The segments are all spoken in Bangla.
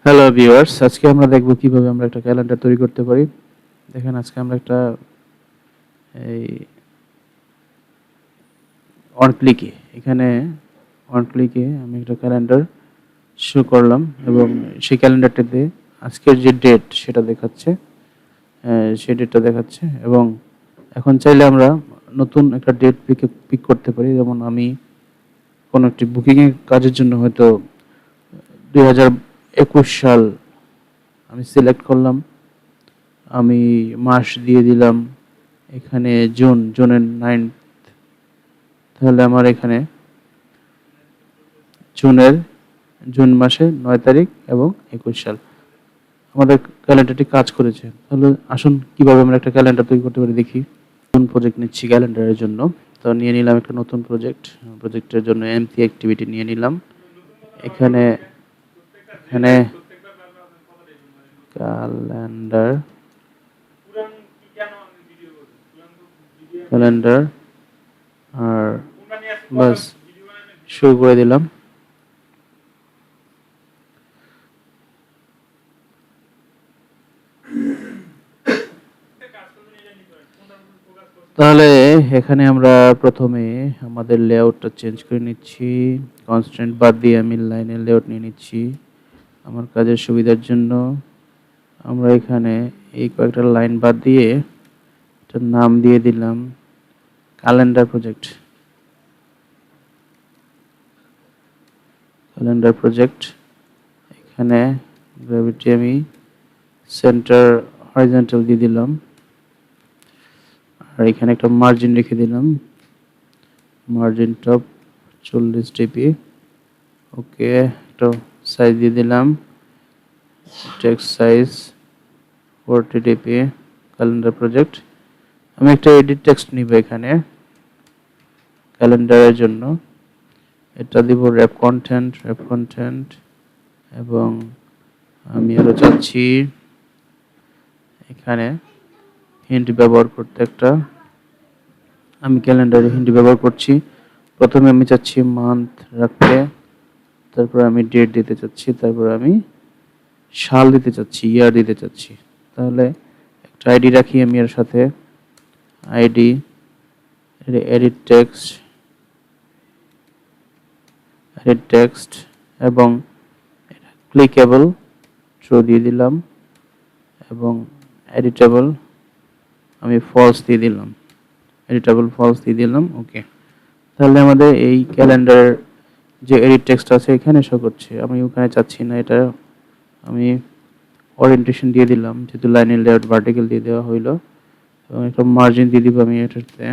হ্যালো ভিউয়ার্স, আজকে আমরা দেখব কিভাবে আমরা একটা ক্যালেন্ডার তৈরি করতে পারি। দেখেন আজকে আমরা একটা এই অন ক্লিকে আমি একটা ক্যালেন্ডার শো করলাম এবং সেই ক্যালেন্ডারটাতে আজকের যে ডেট সেটা দেখাচ্ছে, সেই ডেটটা দেখাচ্ছে এবং এখন চাইলে আমরা নতুন একটা ডেট পিক করতে পারি। যেমন আমি কোনো একটি বুকিংয়ের কাজের জন্য হয়তো 2021 সাল আমি সিলেক্ট করলাম। আমি মাস দিয়ে দিলাম এখানে জুনের 9, তাহলে আমার এখানে জুন মাসের 9 তারিখ এবং 21 সাল আমাদের ক্যালেন্ডারটি কাজ করেছে। তাহলে আসুন কিভাবে আমরা একটা ক্যালেন্ডার তৈরি করতে পারি দেখি। নতুন প্রজেক্ট নিচ্ছি ক্যালেন্ডারের জন্য, তো নিয়ে নিলাম একটা নতুন প্রজেক্টের জন্য এমপি অ্যাক্টিভিটি নিয়ে নিলাম। এখানে এখানে ক্যালেন্ডার আর বাস শুরু করে দিলাম। তাহলে এখানে আমরা প্রথমে আমাদের লেআউটটা চেঞ্জ করে নিচ্ছি। কনস্ট্যান্ট বাদ দিয়ে আমি লাইনের লেআউট নিয়ে নিচ্ছি আমার কাজের সুবিধার জন্য। আমরা এখানে এই কয়েকটা লাইন বাদ দিয়ে এটার নাম দিয়ে দিলাম ক্যালেন্ডার প্রজেক্ট। এখানে গ্র্যাভিটি আমি সেন্টার হরিজন্টাল দিয়ে দিলাম আর এখানে একটা মার্জিন রেখে দিলাম, মার্জিন টপ 40 ডিপি। ওকে, একটা সাইজ দিয়ে দিলাম, text size 40 DP. Calendar project আমি একটা এডিট টেক্সট নিব এখানে ক্যালেন্ডারের জন্য। এটা দিব র্যাপ কন্টেন্ট এবং আমি আরো চাচ্ছি এখানে হিন্ট ব্যবহার করতে। আমি ক্যালেন্ডারে হিন্ট ব্যবহার করছি। প্রথমে আমি চাচ্ছি মান্থ রাখতে, তারপর আমি ডেট দিতে চাচ্ছি, তারপর আমি সাল দিতে চাচ্ছি, ইয়ার দিতে চাচ্ছি। তাহলে একটা আইডি রাখি আমি এর সাথে, আইডি এডিট টেক্সট এবং ক্লিকেবল ট্রু দিয়ে দিলাম এবং এডিটেবল আমি ফলস দিয়ে দিলাম। ওকে, তাহলে আমাদের এই ক্যালেন্ডার যে এডিট টেক্সট আছে এখানে শো করছে। আমি ওখানে চাচ্ছি না, এটা আমি ওরিয়েন্টেশন দিয়ে দিলাম, যেহেতু লাইনের লেআউট ভার্টিক্যাল দিয়ে দেওয়া হইলো। এবং একটা মার্জিন দিয়ে দিব আমি এটাতে,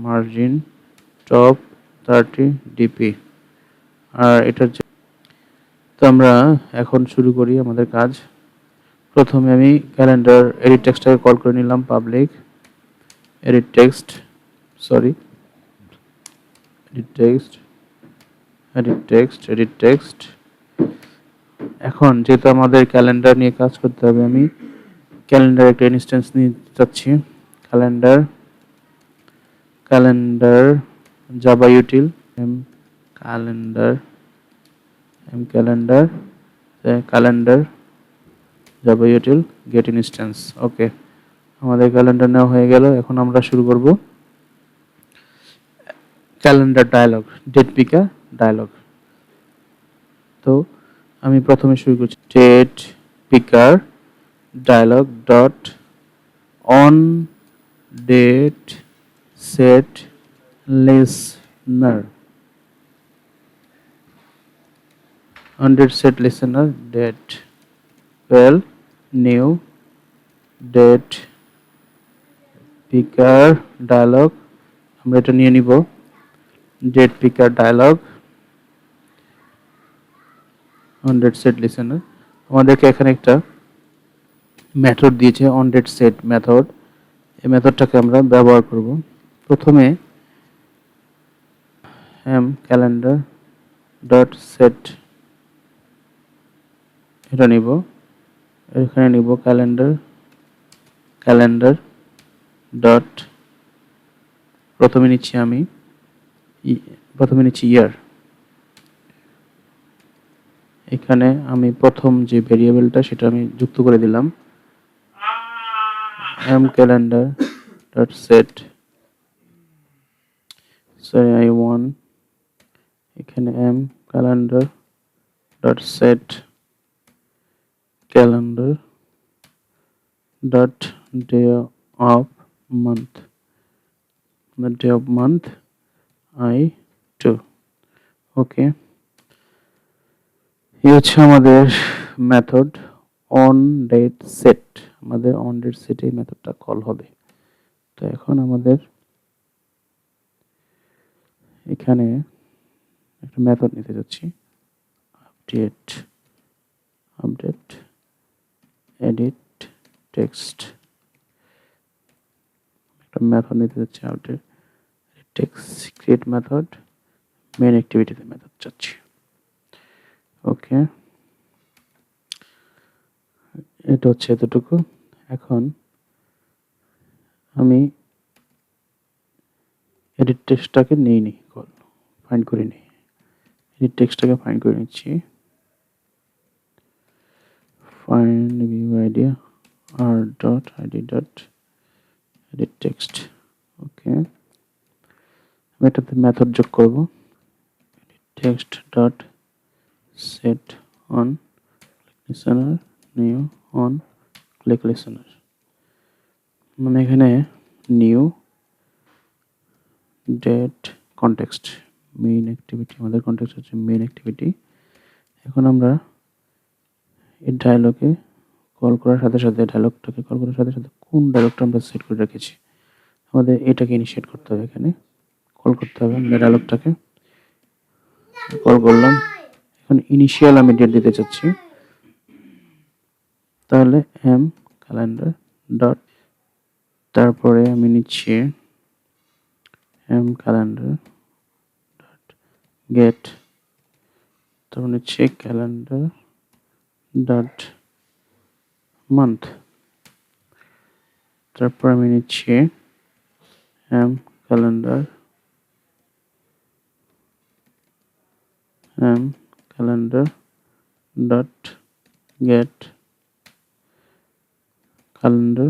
মার্জিন টপ 30 ডিপি। আর এটার তো আমরা এখন শুরু করি আমাদের কাজ। প্রথমে আমি ক্যালেন্ডার এডিট টেক্সটটাকে কল করে নিলাম, পাবলিক এডিট টেক্সট। এখন যেহেতু আমাদের ক্যালেন্ডার নিয়ে কাজ করতে হবে, আমি ক্যালেন্ডার একটা ইনস্ট্যান্স নিয়ে যাচ্ছি। Calendar Java util calendar Java util get instance. Okay, আমাদের ক্যালেন্ডার নেওয়া হয়ে গেল। এখন আমরা শুরু করব calendar dialog, date picker dialog. তো আমি প্রথমে শুরু করছি date picker dialog dot on date set listener date new date picker dialog. আমরা এটা নিয়ে নিব date picker dialog on date set listener. আমাদেরকে এখানে একটা মেথড দিয়েছে অন ডেট সেট মেথড। এই মেথডটাকে আমরা ব্যবহার করব। প্রথমে ক্যালেন্ডার ডট সেট এটা নিব, এখানে নিব ক্যালেন্ডার ডট প্রথমে নিচ্ছি ইয়ার। এখানে আমি প্রথম যে ভেরিয়েবলটা সেটা আমি যুক্ত করে দিলাম calendar dot set i1 এখানে calendar dot set calendar dot day of month, the day of month i2. ওকে, এই হচ্ছে আমাদের মেথড অন ডেট সেট। আমাদের অন ডেট সেট এই মেথডটা কল হবে। তো এখন আমাদের এখানে একটা মেথড নিতে যাচ্ছি, আপডেট এডিট টেক্সট। একটা মেথড নিতে যাচ্ছি update text create method main অ্যাক্টিভিটিতে মেথড চাচ্ছি। ওকে, এটা হচ্ছে এতটুকু। এখন আমি এডিট টেক্সটটাকে নিই ফাইন্ড করে নিই, এডিট টেক্সটটাকে ফাইন্ড করে নিচ্ছি। find view idea r dot id dot edit text। ওকে, আমি এটাতে মেথড যোগ করব text dot set on listener new on click listener। মানে এখানে new date context main activity, আমাদের কনটেক্সট হচ্ছে মেইন অ্যাক্টিভিটি। এখন আমরা এই ডায়লগে কল করার সাথে সাথে ডায়লগটাকে কল করার সাথে সাথে কোন ডায়লগটা আমরা সেট করে রেখেছি আমাদের এটাকে ইনিশিয়েট করতে হবে, এখানে কল করতে হবে। আমরা ডায়লগটাকে কল করলাম, এখন ইনিশিয়াল আমি ডেট দিতে চাচ্ছি, তাহলে calendar ডট তারপরে আমি নিচ্ছি calendar ডট গেট, তারপর নিচ্ছি calendar ডট মান্থ, তারপর আমি নিচ্ছি calendar dot gate calendar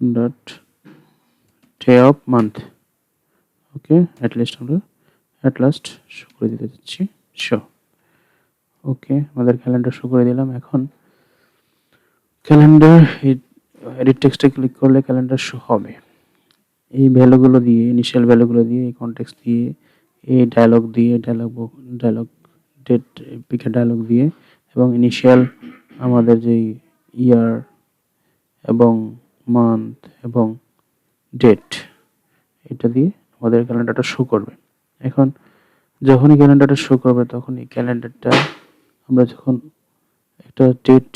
dot day of month. Okay, at last show করে দিতে যাচ্ছি শো। ওকে, আমাদের ক্যালেন্ডার শো করে দিলাম। এখন ক্যালেন্ডার এডিট টেক্সটে ক্লিক করলে ক্যালেন্ডার শো হবে। এই ভ্যালুগুলো দিয়ে, ইনিশিয়াল ভ্যালুগুলো দিয়ে, এই কনটেক্সট দিয়ে, এই ডায়লগ দিয়ে, ডায়লগ ডেট পিকের ডায়লগ দিয়ে এবং ইনিশিয়াল আমাদের যেই ইয়ার এবং মান্থ এবং ডেট এটা দিয়ে আমাদের ক্যালেন্ডারটা শো করবে। এখন যখনই ক্যালেন্ডারটা শো করবে তখন এই ক্যালেন্ডারটা আমরা যখন একটা ডেট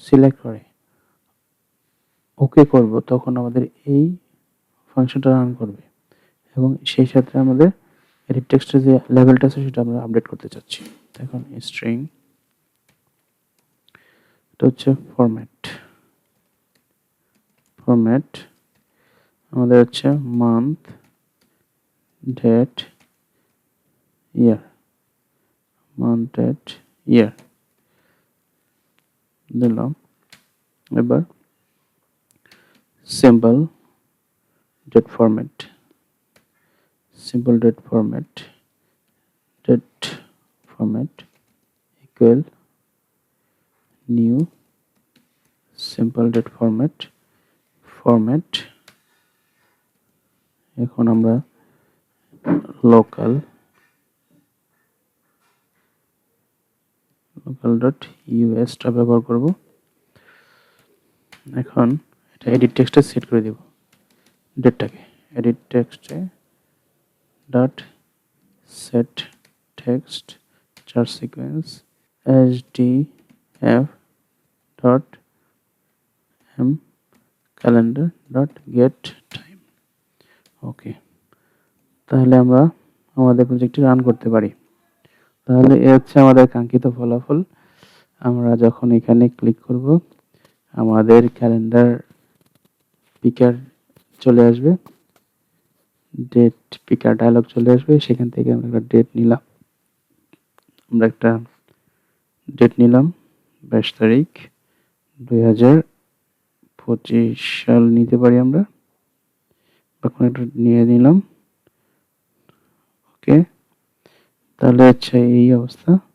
সিলেক্ট করে ওকে করব তখন আমাদের এই ফাংশনটা রান করবে এবং সেই সাথে আমাদের এডিট টেক্সটের যে লেভেলটা আছে সেটা আমরা আপডেট করতে চাচ্ছি। এখন স্ট্রিং এটা হচ্ছে ফরম্যাট আমাদের হচ্ছে মান্থ ডেট ইয়ার দিলাম। এবার simple date format equal new simple date format. এখন আমরা লোকাল ডট ইউএসটা ব্যবহার করব। এখন এটা এডিট টেক্সটে সেট করে দেব ডেটটাকে, এডিট টেক্সটে dot set text char sequence hdf dot calendar dot get time. Okay, তাহলে আমরা আমাদের প্রজেক্টটি রান করতে পারি। তাহলে এ হচ্ছে আমাদের কাঙ্ক্ষিত ফলাফল। আমরা যখন এখানে ক্লিক করব আমাদের ক্যালেন্ডার পিকার চলে আসবে, ডেট পিকার ডায়লগ চলে আসবে। সেখান থেকে আমরা একটা ডেট নিলাম, আমরা একটা ডেট নিলাম 22 তারিখ 2025 সাল নিতে পারি আমরা, বা কোনো একটা নিয়ে নিলাম। ওকে, তাহলে আচ্ছা এই অবস্থা।